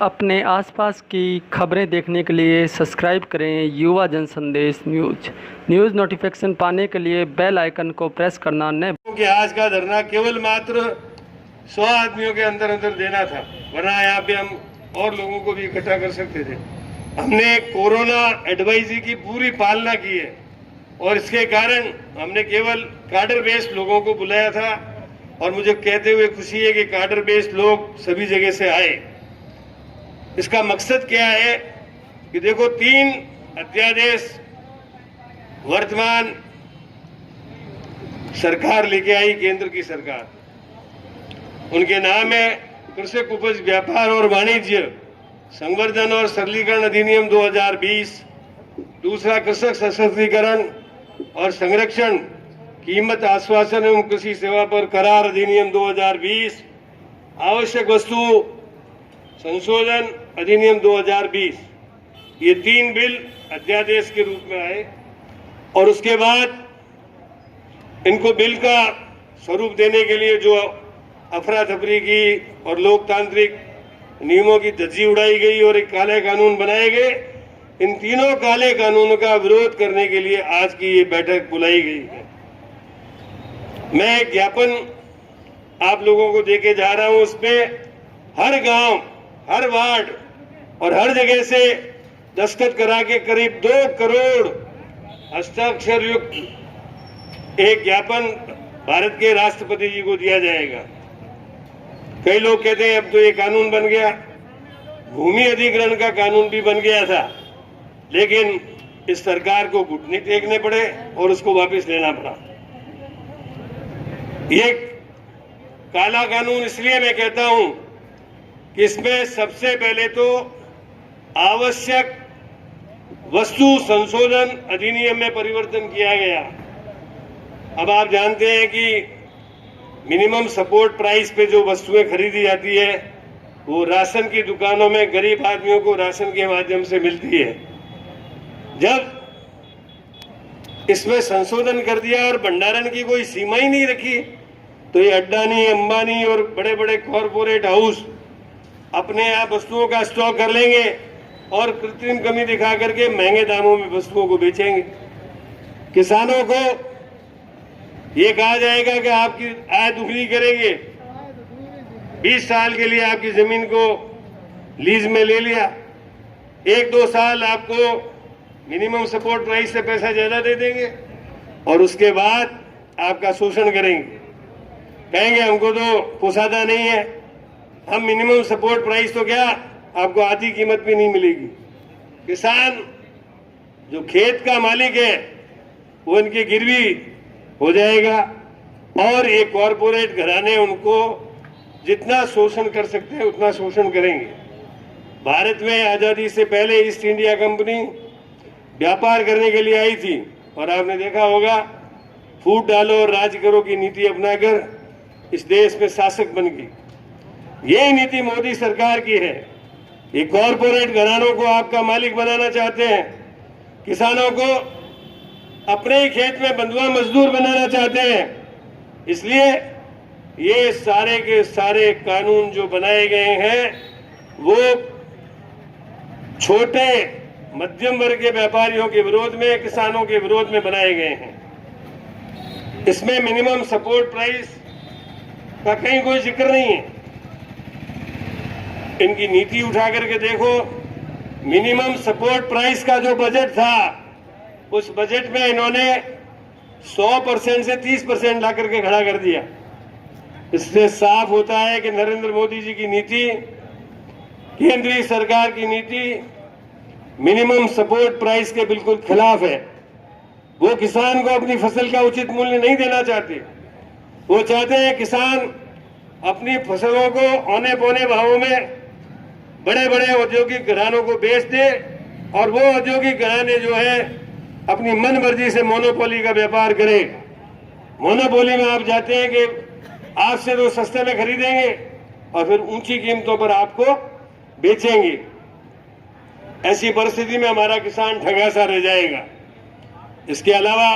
अपने आसपास की खबरें देखने के लिए सब्सक्राइब करें युवा जन संदेश न्यूज़ नोटिफिकेशन पाने के लिए बेल आइकन को प्रेस करना न कि आज का धरना केवल मात्र 100 आदमियों के अंदर अंदर देना था, वरना यहाँ पे हम और लोगों को भी इकट्ठा कर सकते थे। हमने कोरोना एडवाइजरी की पूरी पालना की है और इसके कारण हमने केवल कार्डर बेस्ड लोगों को बुलाया था और मुझे कहते हुए खुशी है कि कार्डर बेस्ड लोग सभी जगह से आए। इसका मकसद क्या है कि देखो 3 अध्यादेश वर्तमान सरकार लेके आई, केंद्र की सरकार। उनके नाम है कृषक उपज व्यापार और वाणिज्य संवर्धन और सरलीकरण अधिनियम 2020, दूसरा कृषक सशक्तिकरण और संरक्षण कीमत आश्वासन एवं कृषि सेवा पर करार अधिनियम 2020, आवश्यक वस्तु संशोधन अधिनियम 2020। ये 3 बिल अध्यादेश के रूप में आए और उसके बाद इनको बिल का स्वरूप देने के लिए जो अफरा तफरी की और लोकतांत्रिक नियमों की धज्जी उड़ाई गई और एक काले कानून बनाए गए, इन तीनों काले कानूनों का विरोध करने के लिए आज की ये बैठक बुलाई गई है। मैं एक ज्ञापन आप लोगों को देके जा रहा हूं। उसमें हर गांव, हर वार्ड और हर जगह से दस्तखत करा के करीब 2 करोड़ हस्ताक्षर युक्त एक ज्ञापन भारत के राष्ट्रपति जी को दिया जाएगा। कई लोग कहते हैं अब तो ये कानून बन गया, भूमि अधिग्रहण का कानून भी बन गया था, लेकिन इस सरकार को घुटने टेकने पड़े और उसको वापस लेना पड़ा। ये काला कानून इसलिए मैं कहता हूं कि इसमें सबसे पहले तो आवश्यक वस्तु संशोधन अधिनियम में परिवर्तन किया गया। अब आप जानते हैं कि मिनिमम सपोर्ट प्राइस पे जो वस्तुएं खरीदी जाती है वो राशन की दुकानों में गरीब आदमियों को राशन के माध्यम से मिलती है। जब इसमें संशोधन कर दिया और भंडारण की कोई सीमा ही नहीं रखी, तो ये अडानी, अंबानी और बड़े बड़े कॉरपोरेट हाउस अपने आप वस्तुओं का स्टॉक कर लेंगे और कृत्रिम कमी दिखा करके महंगे दामों में वस्तुओं को बेचेंगे। किसानों को ये कहा जाएगा कि आपकी आय दुगनी करेंगे, 20 साल के लिए आपकी जमीन को लीज में ले लिया, 1-2 साल आपको मिनिमम सपोर्ट प्राइस से पैसा ज्यादा दे देंगे और उसके बाद आपका शोषण करेंगे। कहेंगे हमको तो पोसाता नहीं है, हम मिनिमम सपोर्ट प्राइस तो क्या आपको आधी कीमत भी नहीं मिलेगी। किसान जो खेत का मालिक है वो इनकी गिरवी हो जाएगा और ये कॉरपोरेट घराने उनको जितना शोषण कर सकते हैं उतना शोषण करेंगे। भारत में आजादी से पहले ईस्ट इंडिया कंपनी व्यापार करने के लिए आई थी और आपने देखा होगा फूट डालो और राज करो की नीति अपनाकर इस देश में शासक बन गई। यही नीति मोदी सरकार की है। ये कॉरपोरेट घरानों को आपका मालिक बनाना चाहते हैं, किसानों को अपने ही खेत में बंधुआ मजदूर बनाना चाहते हैं। इसलिए ये सारे के सारे कानून जो बनाए गए हैं वो छोटे मध्यम वर्ग के व्यापारियों के विरोध में, किसानों के विरोध में बनाए गए हैं। इसमें मिनिमम सपोर्ट प्राइस का कहीं कोई जिक्र नहीं है। इनकी नीति उठा करके देखो, मिनिमम सपोर्ट प्राइस का जो बजट था उस बजट में इन्होंने 100% से 30% ला करके खड़ा कर दिया। इससे साफ होता है कि नरेंद्र मोदी जी की नीति, केंद्रीय सरकार की नीति मिनिमम सपोर्ट प्राइस के बिल्कुल खिलाफ है। वो किसान को अपनी फसल का उचित मूल्य नहीं देना चाहते। वो चाहते हैं किसान अपनी फसलों को औने पौने भावों में बड़े बड़े औद्योगिक घरानों को बेच दे और वो औद्योगिक घराने जो है अपनी मन मर्जी से मोनोपोली का व्यापार करे। मोनोपोली में आप जाते हैं कि आपसे तो सस्ते में खरीदेंगे और फिर ऊंची कीमतों पर आपको बेचेंगे। ऐसी परिस्थिति में हमारा किसान ठगा सा रह जाएगा। इसके अलावा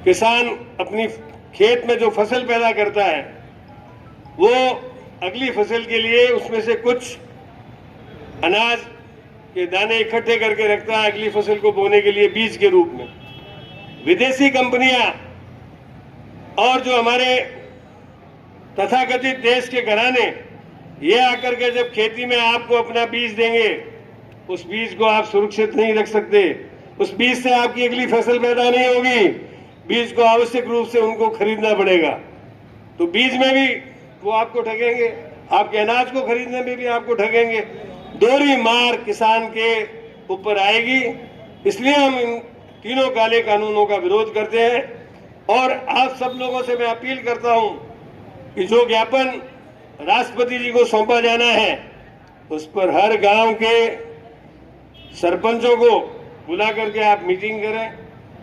किसान अपनी खेत में जो फसल पैदा करता है वो अगली फसल के लिए उसमें से कुछ अनाज के दाने इकट्ठे करके रखता है अगली फसल को बोने के लिए बीज के रूप में। विदेशी कंपनियां और जो हमारे तथाकथित देश के घराने ये आकर के जब खेती में आपको अपना बीज देंगे, उस बीज को आप सुरक्षित नहीं रख सकते, उस बीज से आपकी अगली फसल पैदा नहीं होगी, बीज को आवश्यक रूप से उनको खरीदना पड़ेगा। तो बीज में भी वो आपको ठगेंगे, आपके अनाज को खरीदने में भी आपको ठगेंगे। दोहरी मार किसान के ऊपर आएगी। इसलिए हम इन तीनों काले कानूनों का विरोध करते हैं। और आप सब लोगों से मैं अपील करता हूं कि जो ज्ञापन राष्ट्रपति जी को सौंपा जाना है, उस पर हर गांव के सरपंचों को बुला करके आप मीटिंग करें,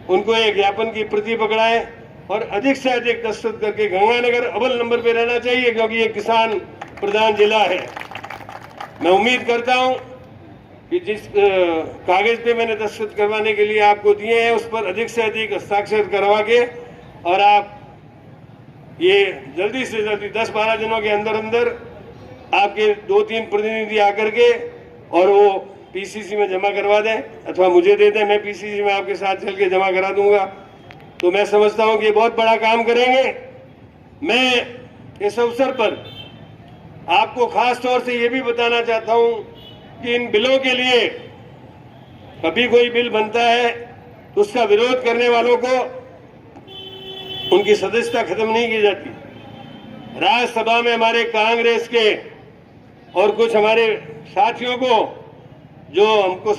उनको एक ज्ञापन की प्रति पकड़ाएं और अधिक से अधिक दस्तखत करके गंगानगर अव्वल नंबर पे रहना चाहिए, क्योंकि ये किसान प्रधान जिला है। मैं उम्मीद करता हूं कि जिस कागज पे मैंने दस्तखत करवाने के लिए आपको दिए हैं, उस पर अधिक से अधिक हस्ताक्षर करवा के और आप ये जल्दी से जल्दी 10-12 दिनों के अंदर अंदर आपके 2-3 प्रतिनिधि आकर के और वो पीसीसी में जमा करवा दें अथवा मुझे दे दें, मैं पीसीसी में आपके साथ चल के जमा करा दूंगा। तो मैं समझता हूं कि ये बहुत बड़ा काम करेंगे। मैं इस अवसर पर आपको खास तौर से ये भी बताना चाहता हूं कि इन बिलों के लिए कभी कोई बिल बनता है तो उसका विरोध करने वालों को उनकी सदस्यता खत्म नहीं की जाती। राज्यसभा में हमारे कांग्रेस के और कुछ हमारे साथियों को जो हमको